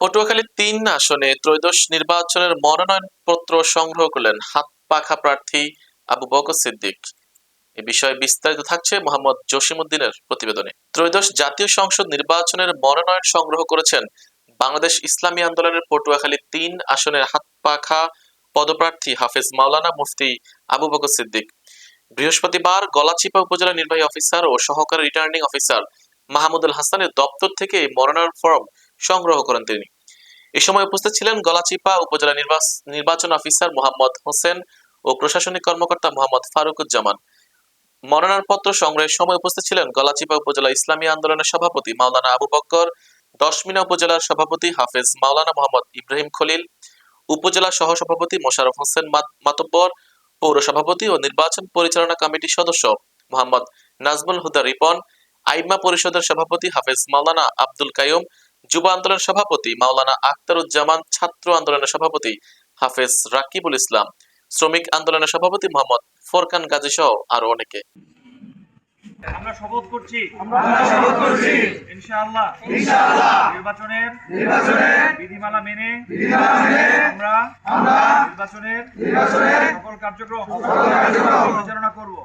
পটুয়াখালী ৩ আসনে ত্রয়োদশ নির্বাচনের মনোনয়নপত্র সংগ্রহ করলেন হাতপাখা প্রার্থী আবু বকর সিদ্দিক। এ বিষয়ে বিস্তারিত থাকছে মোহাম্মদ জসিমউদ্দিনের প্রতিবেদনে। ত্রয়োদশ জাতীয় সংসদ নির্বাচনের মনোনয়ন সংগ্রহ করেছেন বাংলাদেশ ইসলামী আন্দোলনের পটুয়াখালী ৩ আসনের হাতপাখা পদপ্রার্থী হাফেজ মাওলানা মুফতি আবু বকর সিদ্দিক। বৃহস্পতিবার গলাচিপা উপজেলা নির্বাহী অফিসার ও সহকারী রিটার্নিং অফিসার মাহমুদুল হাসানের দপ্তর থেকে মনোনয়ন ফরম সংগ্রহ করেন তিনি। এ সময় উপস্থিত ছিলেন গলাচিপা উপজেলা নির্বাচন অফিসার মোহাম্মদ হোসেন ও প্রশাসনিক কর্মকর্তা মোহাম্মদ ফারুকুজ্জামান। মনোনয়নপত্র সংগ্রহের সময় উপস্থিত ছিলেন গলাচিপা উপজেলা ইসলামী আন্দোলনের সভাপতি মাওলানা আবু বক্কর, দশমিনা উপজেলার সভাপতি হাফেজ মাওলানা মোহাম্মদ ইব্রাহিম খলিল, উপজেলা সহসভাপতি মোশাররফ হোসেন মাতব্বর, পৌর সভাপতি ও নির্বাচন পরিচালনা কমিটির সদস্য মোহাম্মদ নাজমুল হুদা রিপন, আইমা পরিষদের সভাপতি হাফেজ মাওলানা আব্দুল কাইয়ুম, যুব আন্দোলন সভাপতি মাওলানা আখতারুজ্জামান, ছাত্র আন্দোলনের সভাপতি হাফেজ রাকিবুল ইসলাম, শ্রমিক আন্দোলনের সভাপতি মোহাম্মদ ফোরকান গাজী সহ আরো অনেকে। আমরা শপথ করছি ইনশাআল্লাহ নির্বাচনের বিধিমালা মেনে আমরা নির্বাচনের সকল কার্যক্রম পরিচালনা করব।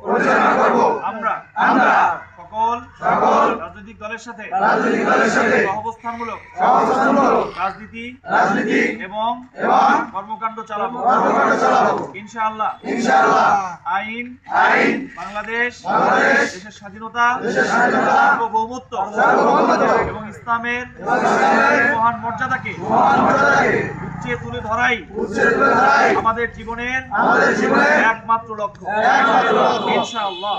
আমরা সকল রাজনৈতিক দলের সাথে সহাবস্থানমূলক রাজনীতি এবং কর্মকাণ্ড চালাবো ইনশাআল্লাহ। আইন বাংলাদেশ দেশের স্বাধীনতা, সার্বভৌমত্ব এবং ইসলামের মহান মর্যাদাকে উচ্চে তুলে ধরাই আমাদের জীবনের একমাত্র লক্ষ্য ইনশাআল্লাহ।